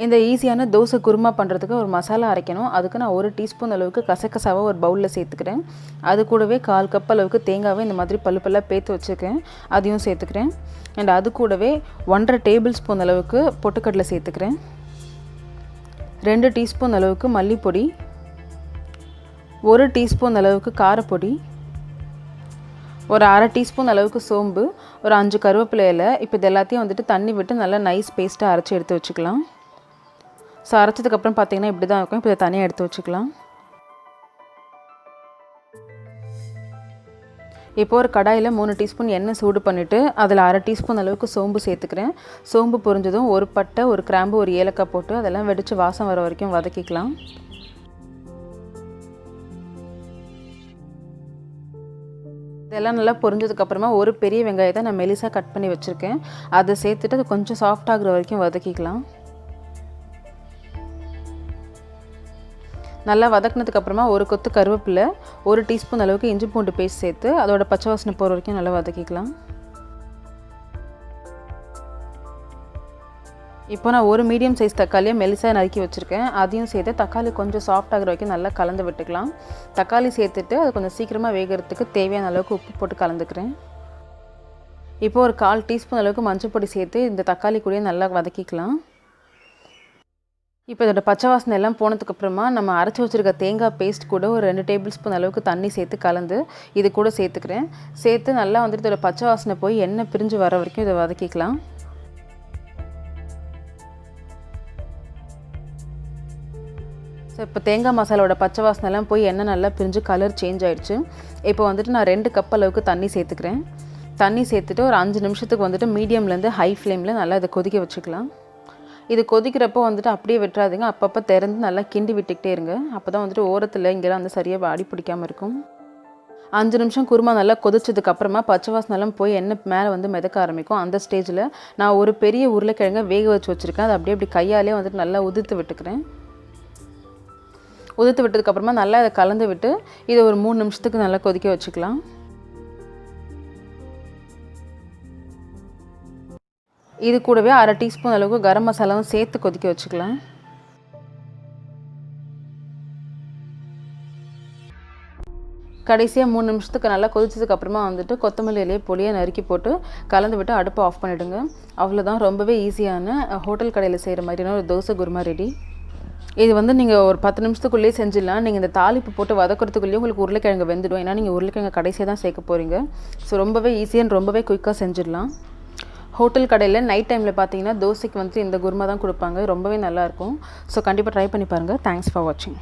இந்த ஈஸியான தோசை குருமா பண்ணுறதுக்கு ஒரு மசாலா அரைக்கணும். அதுக்கு நான் 1 டீஸ்பூன் அளவுக்கு கசகசாவை ஒரு பவுலில் சேர்த்துக்கிறேன். அது கூடவே 1/4 கப் அளவுக்கு தேங்காவை இந்த மாதிரி பல்லு பல்லாக பேத்து வச்சுருக்கேன், அதையும் சேர்த்துக்கிறேன். அண்ட் அது கூடவே 1.5 டேபிள் ஸ்பூன் அளவுக்கு பொட்டுக்கடலை சேர்த்துக்கிறேன். 2 டீஸ்பூன் அளவுக்கு மல்லிப்பொடி, 1 டீஸ்பூன் அளவுக்கு காரப்பொடி, ஒரு 1/2 டீஸ்பூன் அளவுக்கு சோம்பு, ஒரு 5 கருவேப்பிலை இலை. இப்போ இது எல்லாத்தையும் வந்துட்டு தண்ணி விட்டு நல்லா நைஸ் பேஸ்ட்டாக அரைச்சி எடுத்து வச்சுக்கலாம். ஸோ அரைச்சதுக்கப்புறம் பார்த்திங்கன்னா இப்படி தான் இருக்கும். இப்போ இதை தனியாக எடுத்து வச்சுக்கலாம். இப்போ ஒரு கடாயில் 3 டீஸ்பூன் எண்ணெய் சூடு பண்ணிவிட்டு அதில் 1/2 டீஸ்பூன் அளவுக்கு சோம்பு சேர்த்துக்கிறேன். சோம்பு பொரிஞ்சதும் ஒரு பட்டை, ஒரு கிராம்பு, ஒரு ஏலக்காய் போட்டு அதெல்லாம் வெடித்து வாசம் வர வரைக்கும் வதக்கிக்கலாம். இதெல்லாம் நல்லா பொரிஞ்சதுக்கப்புறமா ஒரு பெரிய வெங்காயத்தை நான் மெலிசாக கட் பண்ணி வச்சுருக்கேன், அதை சேர்த்துட்டு அது கொஞ்சம் சாஃப்ட் ஆகுற வரைக்கும் வதக்கிக்கலாம். நல்லா வதக்கினதுக்கப்புறமா ஒரு கொத்து கருவேப்பிலை, 1 டீஸ்பூன் அளவுக்கு இஞ்சி பூண்டு பேஸ்ட் சேர்த்து அதோட பச்சை வாசனை போகிற வரைக்கும் நல்லா வதக்கிக்கலாம். இப்போ நான் ஒரு மீடியம் சைஸ் தக்காளியை மெலிசாக நறுக்கி வச்சுருக்கேன், அதையும் சேர்த்து தக்காளி கொஞ்சம் சாஃப்ட் ஆகிற வரைக்கும் நல்லா கலந்து விட்டுக்கலாம். தக்காளி சேர்த்துட்டு அது கொஞ்சம் சீக்கிரமாக வேகிறதுக்கு தேவையான அளவுக்கு உப்பு போட்டு கலந்துக்கிறேன். இப்போ ஒரு 1/4 டீஸ்பூன் அளவுக்கு மஞ்சள் பொடி சேர்த்து இந்த தக்காளி கூடயே நல்லா வதக்கிக்கலாம். இப்போ இதோட பச்சை வாசனை எல்லாம் போனதுக்கப்புறமா நம்ம அரைச்சி வச்சுருக்க தேங்காய் பேஸ்ட் கூட ஒரு 2 டேபிள் ஸ்பூன் அளவுக்கு தண்ணி சேர்த்து கலந்து இது கூட சேர்த்துக்கிறேன். சேர்த்து நல்லா வந்துட்டு இதோட பச்சை வாசனை போய் எண்ணெய் பிரிஞ்சு வர வரைக்கும் இதை வதக்கிக்கலாம். ஸோ இப்போ தேங்காய் மசாலாவோட பச்சை வாசனைலாம் போய் எண்ணெய் நல்லா பிரிஞ்சு கலர் சேஞ்ச் ஆகிடுச்சு. இப்போ வந்துட்டு நான் 2 கப் அளவுக்கு தண்ணி சேர்த்துக்கிறேன். தண்ணி சேர்த்துட்டு ஒரு 5 நிமிஷத்துக்கு வந்துட்டு மீடியம்லேருந்து ஹை ஃப்ளேமில் நல்லா இதை கொதிக்க வச்சுக்கலாம். இது கொதிக்கிறப்போ வந்துட்டு அப்படியே விட்டுறாதீங்க, அப்பப்போ திறந்து நல்லா கிண்டி விட்டுக்கிட்டே இருங்க. அப்போ தான் வந்துட்டு ஓரத்தில் இங்கெல்லாம் வந்து சரியாக அடி பிடிக்காமல் இருக்கும். 5 நிமிஷம் குருமா நல்லா கொதிச்சதுக்கப்புறமா பச்சை வாசனெல்லாம் போய் எண்ணெய் மேலே வந்து மிதக்க ஆரம்பிக்கும். அந்த ஸ்டேஜில் நான் ஒரு பெரிய உருளைக்கிழங்கை வேக வச்சு வச்சுருக்கேன், அதை அப்படியே அப்படி கையாலே வந்துட்டு நல்லா உதிர்த்து விட்டுக்கிறேன். உதிர்த்து விட்டதுக்கப்புறமா நல்லா இதை கலந்து விட்டு இதை ஒரு 3 நிமிஷத்துக்கு நல்லா கொதிக்க வச்சுக்கலாம். இது கூடவே 1/2 டீஸ்பூன் அளவுக்கு கரம் மசாலாவும் சேர்த்து கொதிக்க வச்சுக்கலாம். கடைசியாக 3 நிமிஷத்துக்கு நல்லா கொதிச்சதுக்கப்புறமா வந்துட்டு கொத்தமல்லி இலையை பொடியாக நறுக்கி போட்டு கலந்து விட்டு அடுப்பை ஆஃப் பண்ணிவிடுங்க. அவ்வளோதான், ரொம்பவே ஈஸியான ஹோட்டல் கடையில் செய்கிற மாதிரியான ஒரு தோசை குருமா ரெடி. இது வந்து நீங்கள் ஒரு 10 நிமிஷத்துக்குள்ளேயே செஞ்சிடலாம். நீங்கள் இந்த தாளிப்பு போட்டு வதக்கிறதுக்குள்ளேயே உங்களுக்கு உருளைக்கிழங்கு வெந்துடும். ஏன்னா நீங்கள் உருளைக்கிழங்கு கடைசியாக தான் சேர்க்க போகிறீங்க. ஸோ ரொம்பவே ஈஸியாக ரொம்பவே குயிக்காக செஞ்சிடலாம். ஹோட்டல் கடையில் நைட் டைமில் பார்த்தீங்கன்னா தோசைக்கு வந்து இந்த குருமா தான் கொடுப்பாங்க, ரொம்பவே நல்லாயிருக்கும். ஸோ கண்டிப்பாக ட்ரை பண்ணி பாருங்கள். தேங்க்ஸ் ஃபார் வாட்சிங்.